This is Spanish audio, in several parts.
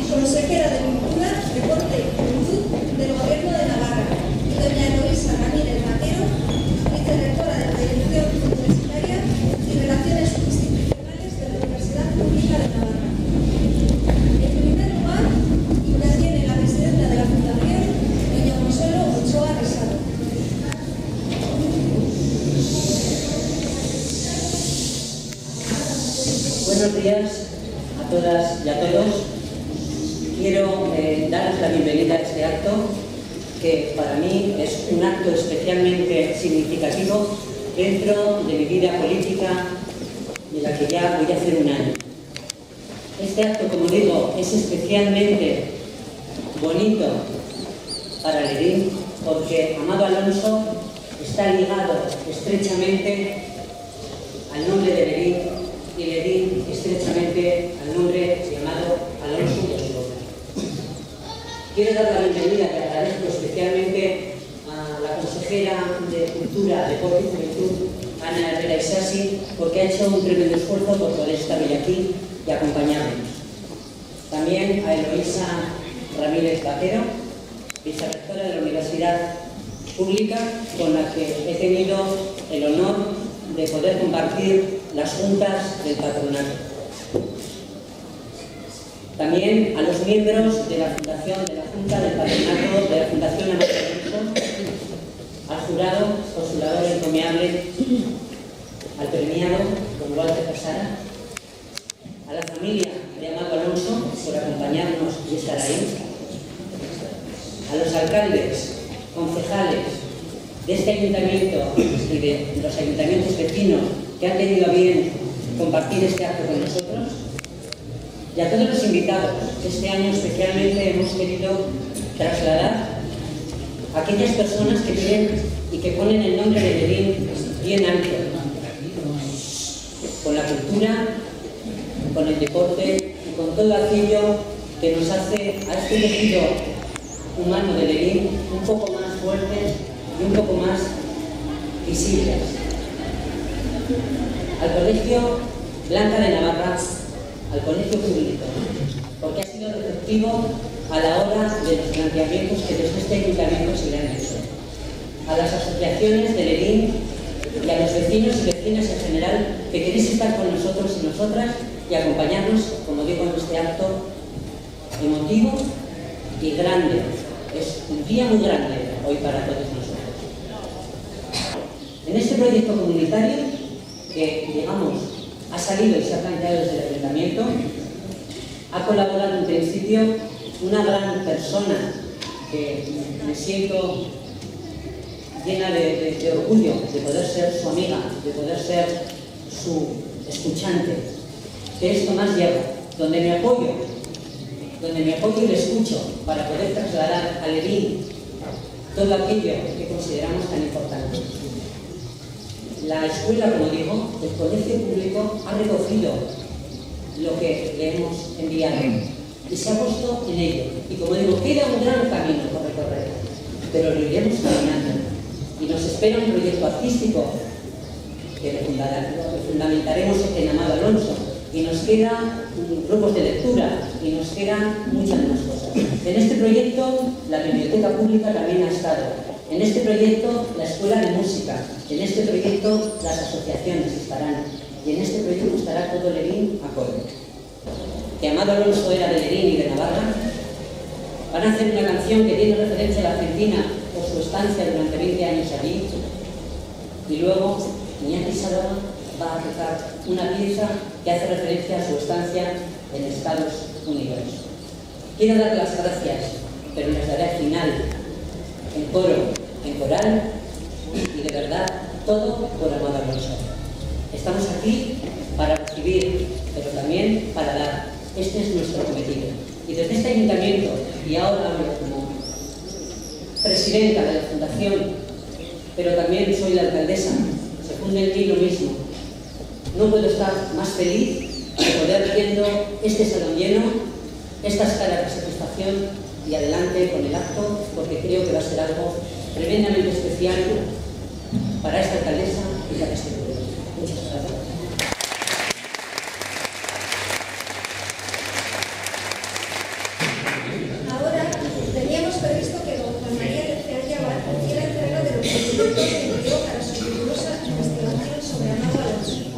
Consejera de Cultura, Deporte y Juventud del Gobierno de Navarra, y doña Eloísa Ramírez Vaquero, vicerrectora de Proyección Universitaria y Relaciones Institucionales de la Universidad Pública de Navarra. En primer lugar, interviene la presidenta de la Fundación, doña Consuelo Ochoa Resano. Buenos días a todas y a todos. Quiero daros la bienvenida a este acto, que para mí es un acto especialmente significativo dentro de mi vida política, de la que ya voy a hacer un año. Este acto, como digo, es especialmente bonito para Lerín, porque Amado Alonso está ligado estrechamente al nombre de Lerín, y Lerín estrechamente al nombre llamado Alonso de Osborne. Quiero dar la bienvenida y agradezco especialmente a la consejera de Cultura, Deporte y Juventud, Ana Herrera Isasi, porque ha hecho un tremendo esfuerzo por poder estar hoy aquí y acompañarnos. También a Eloísa Ramírez Vaquero, vicerrectora de la Universidad Pública, con la que he tenido el honor de poder compartir las juntas del patronato. También a los miembros de la Fundación, de la Junta del Patronato, de la Fundación Amado Alonso, al jurado, postulador encomiable, al premiado, don Walter Casara, a la familia de Amado Alonso por acompañarnos y estar ahí, a los alcaldes, concejales de este ayuntamiento y de los ayuntamientos vecinos que han tenido a bien compartir este acto con nosotros, y a todos los invitados. Este año especialmente hemos querido trasladar a aquellas personas que tienen y que ponen el nombre de Lerín bien alto, con la cultura, con el deporte y con todo aquello que nos hace a este tejido humano de Lerín un poco más fuertes y un poco más visibles. Al Colegio Blanca de Navarra, al colegio público, porque ha sido receptivo a la hora de los planteamientos que desde este ayuntamiento se le han hecho, a las asociaciones de Lerín y a los vecinos y vecinas en general que queréis estar con nosotros y nosotras y acompañarnos, como digo, en este acto emotivo y grande. Es un día muy grande hoy para todos nosotros. En este proyecto comunitario que, digamos, ha salido y se ha planteado desde el ayuntamiento, ha colaborado en principio una gran persona que me siento llena de orgullo de poder ser su amiga, de poder ser su escuchante, que es Tomás Hierro, donde me apoyo y le escucho para poder trasladar a Lerín todo aquello que consideramos tan importante. La escuela, como digo, el colegio público ha recogido lo que le hemos enviado y se ha puesto en ello. Y como digo, queda un gran camino por recorrer, pero lo iremos caminando. Y nos espera un proyecto artístico que lo fundamentaremos en Amado Alonso. Y nos quedan grupos de lectura y nos quedan muchas más cosas. En este proyecto la biblioteca pública también ha estado. En este proyecto la escuela de música. En este proyecto las asociaciones estarán. Y en este proyecto estará todo Lerín a coro. Que Amado Alonso era de Lerín y de Navarra. Van a hacer una canción que tiene referencia a la Argentina por su estancia durante 20 años allí. Y luego Iñaki Saloma va a tocar una pieza que hace referencia a su estancia en Estados Unidos. Quiero dar las gracias, pero les daré al final, en coro, en coral, y de verdad, todo por Amado Alonso. Estamos aquí para recibir, pero también para dar. Este es nuestro cometido. Y desde este ayuntamiento, y ahora hablo como presidenta de la Fundación, pero también soy la alcaldesa, se funde en mí lo mismo. No puedo estar más feliz de poder viendo este salón lleno, estas caras de satisfacción y adelante con el acto, porque creo que va a ser algo tremendamente especial para esta alcaldesa y para este pueblo. Muchas gracias. Ahora teníamos previsto que don Juan María Lecea Llavar hiciera entrega de los documentos que envió para su rigurosa investigación sobre Amado Alonso.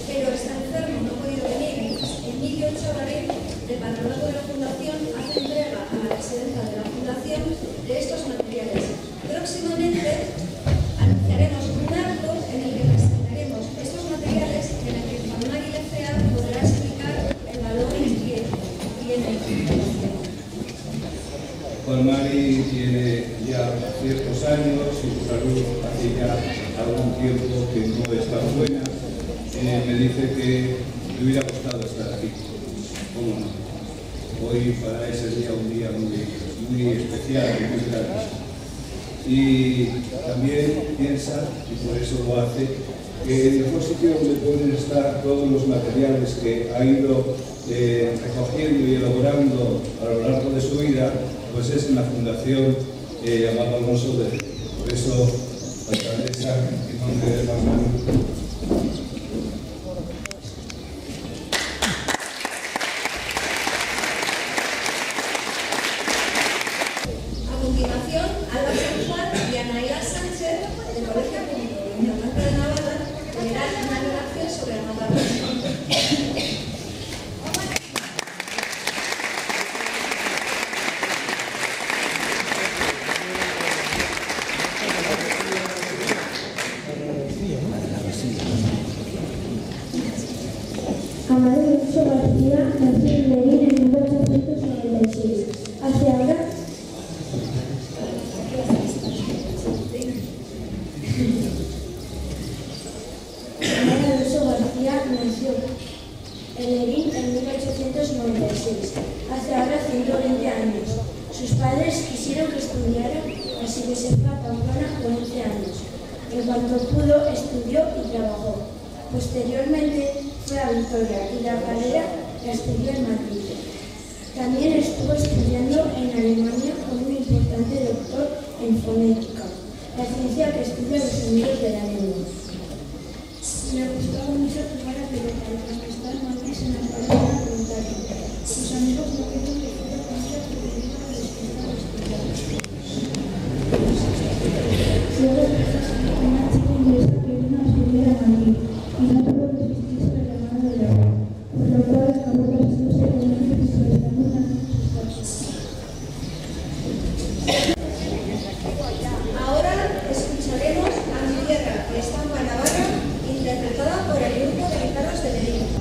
Pero está enfermo, no ha podido venir. Emilio Chavaré, del patronato de la Fundación, hace entrega a la presidenta de la Fundación de estos materiales. Próximamente anunciaremos un acto en el que presentaremos estos materiales en el que Juan María Lecea podrá explicar el valor que tiene la información. Juan Mari tiene ya ciertos años y su salud hace ya algún tiempo que no está buena. Me dice que le hubiera gustado estar aquí. ¿Cómo no? Hoy para ese día un día muy especial y muy grande. Y también piensa, y por eso lo hace, que el mejor sitio donde pueden estar todos los materiales que ha ido recogiendo y elaborando a lo largo de su vida, pues es en la Fundación Amado Alonso de. Por eso, la alcaldesa, en nombre de la mano. A continuación, Alba San Juan y Anaíla Sánchez, del Colegio Internacional de Navarra, leerán una relación sobre Amado Alonso. Amado Alonso García nació en Lerín en 1896. Hace ahora Amado Alonso García nació en Lerín en 1896. Hace ahora 120 años. Sus padres quisieron que estudiara, así que se fue a Pamplona con 11 años. En cuanto pudo, estudió y trabajó. Posteriormente fue a Vitoria y la carrera la estudió en Madrid. También estuvo estudiando en Alemania con un importante doctor en fonética, la ciencia que estudia los sonidos de la lengua. Me gustaba mucho jugar a pelota y contestar mates en la palabra voluntaria. Sus amigos no querían que fuera con ella porque iba a despertar los cuidados. Luego, una chica inglesa que vino a estudiar a Madrid y no pudo resistirse al llamado de la voz, por lo cual acabó casándose con un hombre que prestando una de sus cosas. Ahora escucharemos a Mi Tierra, de Estampa Navarra, interpretada por el grupo de guitarras de Medellín.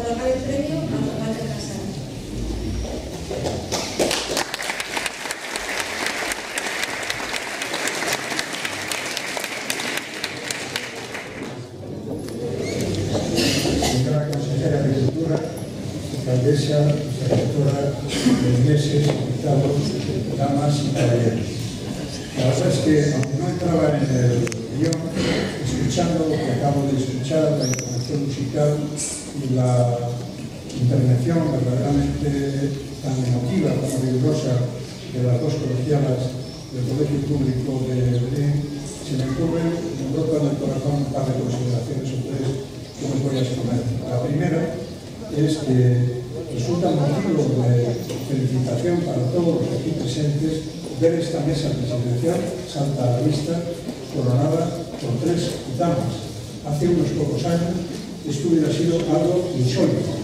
otorgar el premio a don Walter Casares. Señora consejera de Cultura, alcaldesa, directora de Igleses, invitados, damas y caballeros. La verdad es que, aunque no entraba en el guión, escuchando lo que acabo de escuchar, la intervención musical y la intervención verdaderamente tan emotiva como rigurosa de las dos colegialas del Colegio Público de Belén, se me brotan en el corazón un par de consideraciones o tres que me voy a exponer. La primera es que resulta motivo de felicitación para todos los aquí presentes ver esta mesa presidencial salta a la vista, coronada por tres damas. Hace unos pocos años esto hubiera sido algo insólito,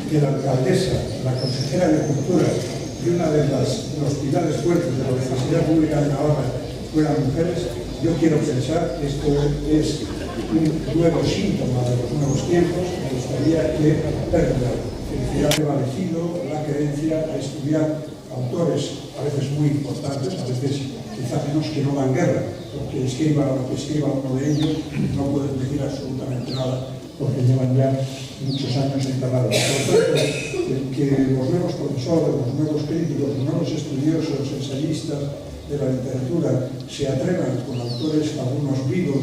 que la alcaldesa, la consejera de Cultura y una de los pilares fuertes de la Universidad Pública de Navarra fueran mujeres. Yo quiero pensar que esto es un nuevo síntoma de los nuevos tiempos. Me gustaría que perdurara. Felicidad prevalecido la creencia a estudiar autores a veces muy importantes, a veces quizá menos, que no dan guerra, porque escriba lo que escriba uno de ellos, no pueden decir absolutamente nada, porque llevan ya muchos años enterrados. Por tanto, que los nuevos profesores, los nuevos críticos, los nuevos estudiosos, ensayistas de la literatura se atrevan con autores, algunos vivos,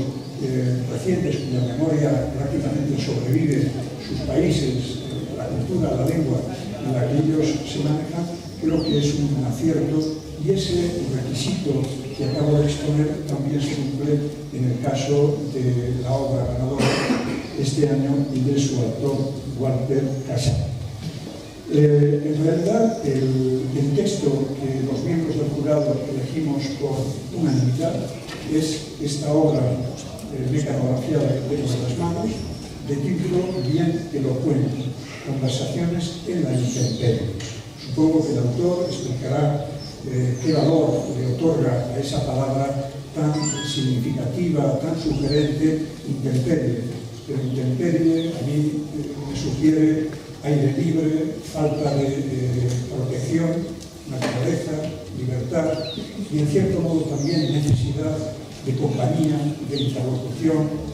recientes, cuya memoria prácticamente sobrevive sus países, la cultura, la lengua en la que ellos se manejan, creo que es un acierto, y ese requisito que acabo de exponer también se cumple en el caso de la obra ganadora este año y de su autor, Walter Casares. En realidad, el texto que los miembros del jurado elegimos por unanimidad es esta obra mecanografiada que tengo en las manos, de título bien elocuente, Conversaciones en la intemperie. Supongo que el autor explicará qué valor le otorga a esa palabra tan significativa, tan sugerente, intemperie. Pero intemperie a mí me sugiere aire libre, falta de protección, naturaleza, libertad y en cierto modo también necesidad de compañía, de interlocución,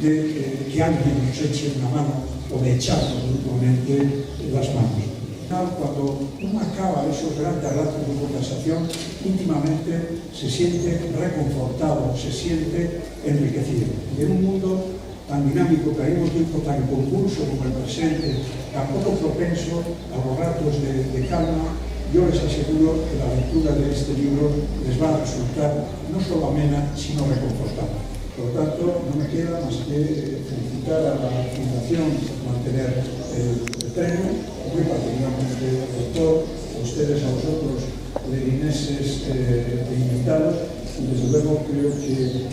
de que alguien nos eche una mano o de echarnos mutuamente las manos. Cuando uno acaba esos grandes ratos de conversación, íntimamente se siente reconfortado, se siente enriquecido. Y en un mundo tan dinámico, que hay un tiempo tan convulso como el presente, tan poco propenso a los ratos de calma, yo les aseguro que la lectura de este libro les va a resultar no solo amena, sino reconfortante. Por lo tanto, no me queda más que felicitar a la Fundación por mantener el premio, muy particularmente al autor, a ustedes, a vosotros, lerineses invitados, y desde luego creo que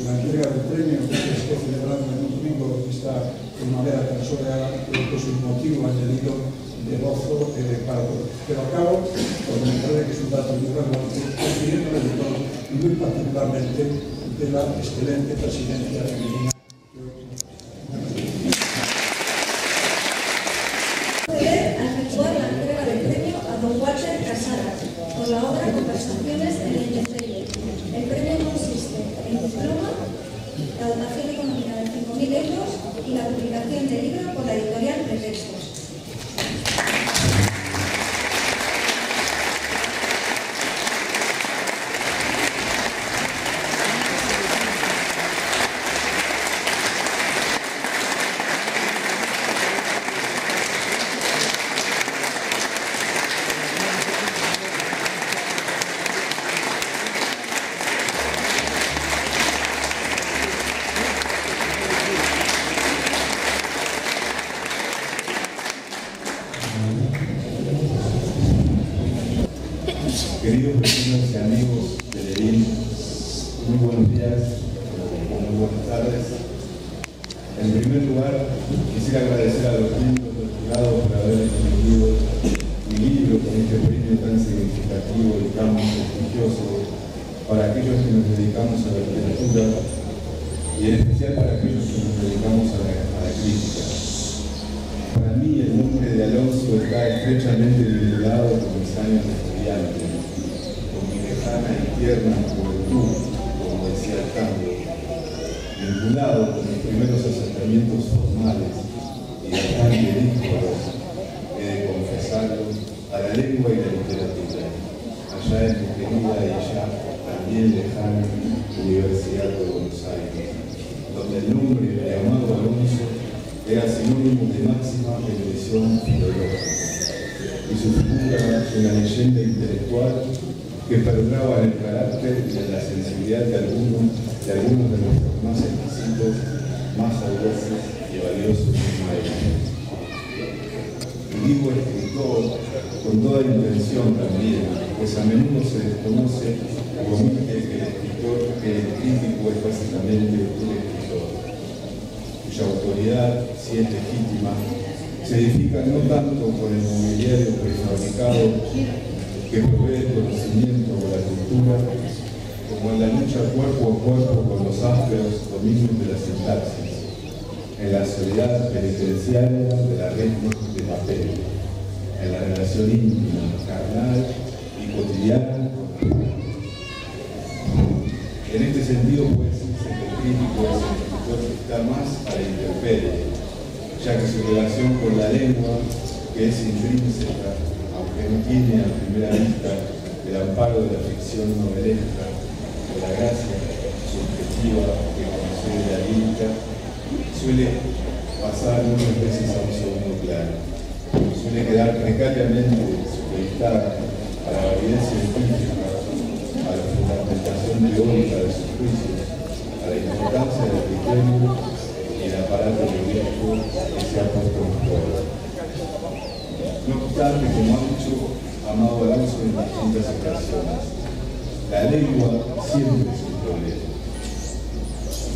la entrega del premio que se esté celebrando en un domingo de esta primavera tan soleada, creo que es un motivo añadido de gozo para todos. Pero acabo, porque me parece que es un dato muy relevante, pidiéndole de todos, y muy particularmente de la excelente presidencia femenina. Proceder a efectuar la entrega del premio a don Walter Casares por la obra Conversaciones en la intemperie. El premio consiste en diploma, la dotación económica de 5.000 euros y la publicación del libro por la editorial Pretextos. Queridos vecinos y amigos de Lerín, muy buenos días, muy buenas tardes. En primer lugar, quisiera agradecer a los miembros del jurado por haber elegido mi libro con este premio tan significativo y tan prestigioso para aquellos que nos dedicamos a la literatura y en especial para aquellos que nos dedicamos a la crítica. Para mí el nombre de Alonso está estrechamente vinculado con mis años de estudiante, con mi lejana y tierna juventud, como decía el tango, vinculado con mis primeros acercamientos formales y bastante díscolos, he de confesarlo, a la lengua y la literatura, allá en mi querida y ya también lejana Universidad de Buenos Aires, donde el nombre de Amado Alonso era sinónimo de máxima erudición filológica y su figura una leyenda intelectual que perduraba en el carácter y en la sensibilidad de algunos de nuestros más exquisitos, más audaces y valiosos maestros. Y digo escritor con toda intención también, pues a menudo se desconoce o omite que el crítico es básicamente un escritor, cuya autoridad, si es legítima, se edifica no tanto con el mobiliario prefabricado que provee el conocimiento o la cultura, como en la lucha cuerpo a cuerpo con los ásperos dominios de la sintaxis, en la soledad penitenciaria de la regla de papel, en la relación íntima, carnal y cotidiana con la vida. En este sentido puede decirse que el crítico es el escritor que está más a la intemperie, ya que su relación con la lengua, que es intrínseca, aunque no tiene a primera vista el amparo de la ficción novelesca o la gracia subjetiva que concede la lírica, suele pasar muchas veces a un segundo plano. Suele quedar precariamente supeditada a la validez científica, a la fundamentación teórica de sus juicios, a la importancia del criterio y el aparato jurídico que se ha puesto en juego. No obstante, como ha dicho Amado Alonso en distintas ocasiones, la lengua siempre es un problema.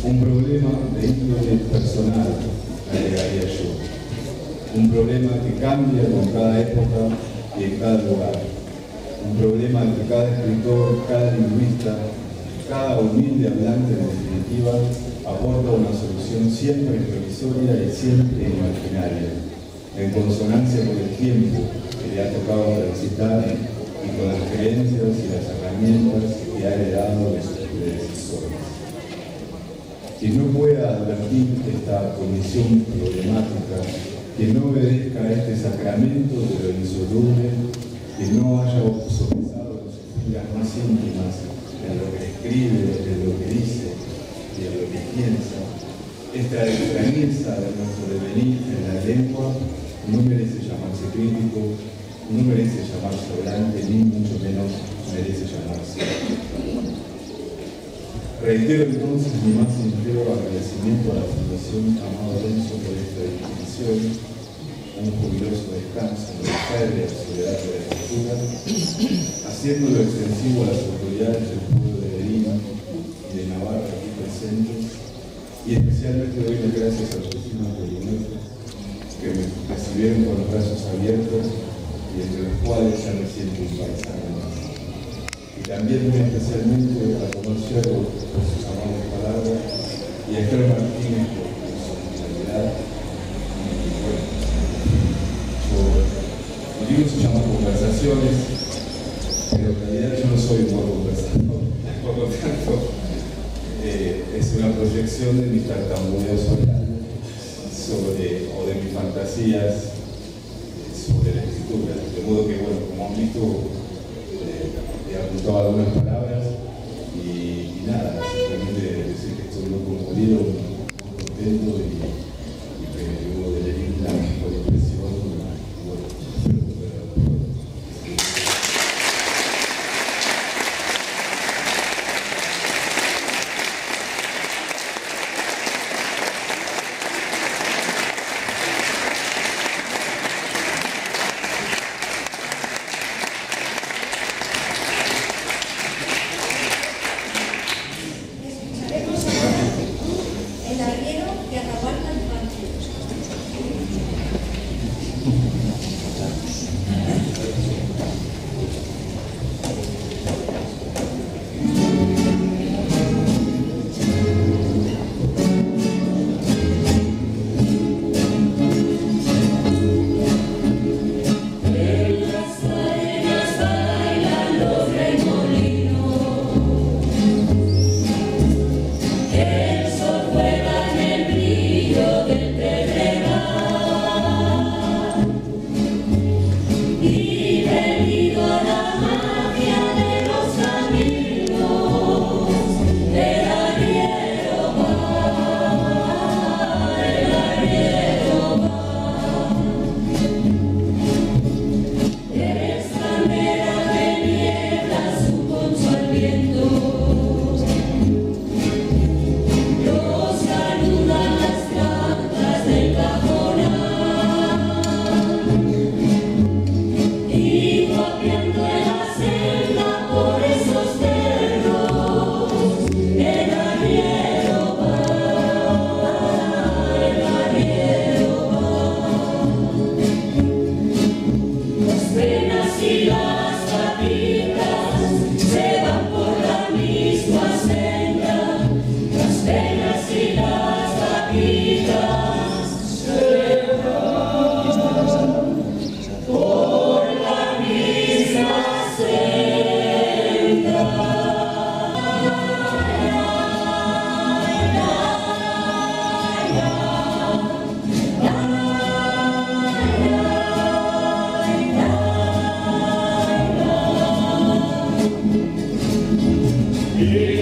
Un problema de índole personal, agregaría yo. Un problema que cambia con cada época y en cada lugar. Un problema que cada escritor, cada lingüista, cada humilde hablante en definitiva aporta una solución siempre provisoria y siempre imaginaria, en consonancia con el tiempo que le ha tocado transitar y con las creencias y las herramientas que ha heredado de sus predecesores. Quien no pueda advertir esta condición problemática, que no obedezca a este sacramento de lo insoluble, que no haya sopesado en sus fibras más íntimas en lo que escribe, en lo que dice y en lo que piensa, esta extrañeza de nuestro devenir en la lengua no merece llamarse crítico, no merece llamarse orante, ni mucho menos merece llamarse. Reitero entonces mi más sincero agradecimiento a la Fundación Amado Alonso por esta distinción, un jubiloso descanso en la férrea soledad de la escritura, haciéndolo extensivo a las autoridades del pueblo de Lima y de Navarra aquí presentes, y especialmente doy las gracias a los vecinos de Lima que me recibieron con los brazos abiertos y entre los cuales ya me siento un paisano más. Y también muy especialmente a Tomás Siervo por sus amables palabras y a Esther Martínez por su hospitalidad. El libro se llama Conversaciones, pero en realidad yo no soy un buen conversador, por lo tanto es una proyección de mis tartamudeos orales o de mis fantasías sobre la escritura. De modo que, bueno, como han visto, he apuntado algunas palabras y nada, simplemente decir que estoy muy conmovido, muy contento y que luego de leer la mejor impresión, bueno, espero volver a mismas vengan las penas y las gaviotas, celebran por la misma senda. Yeah.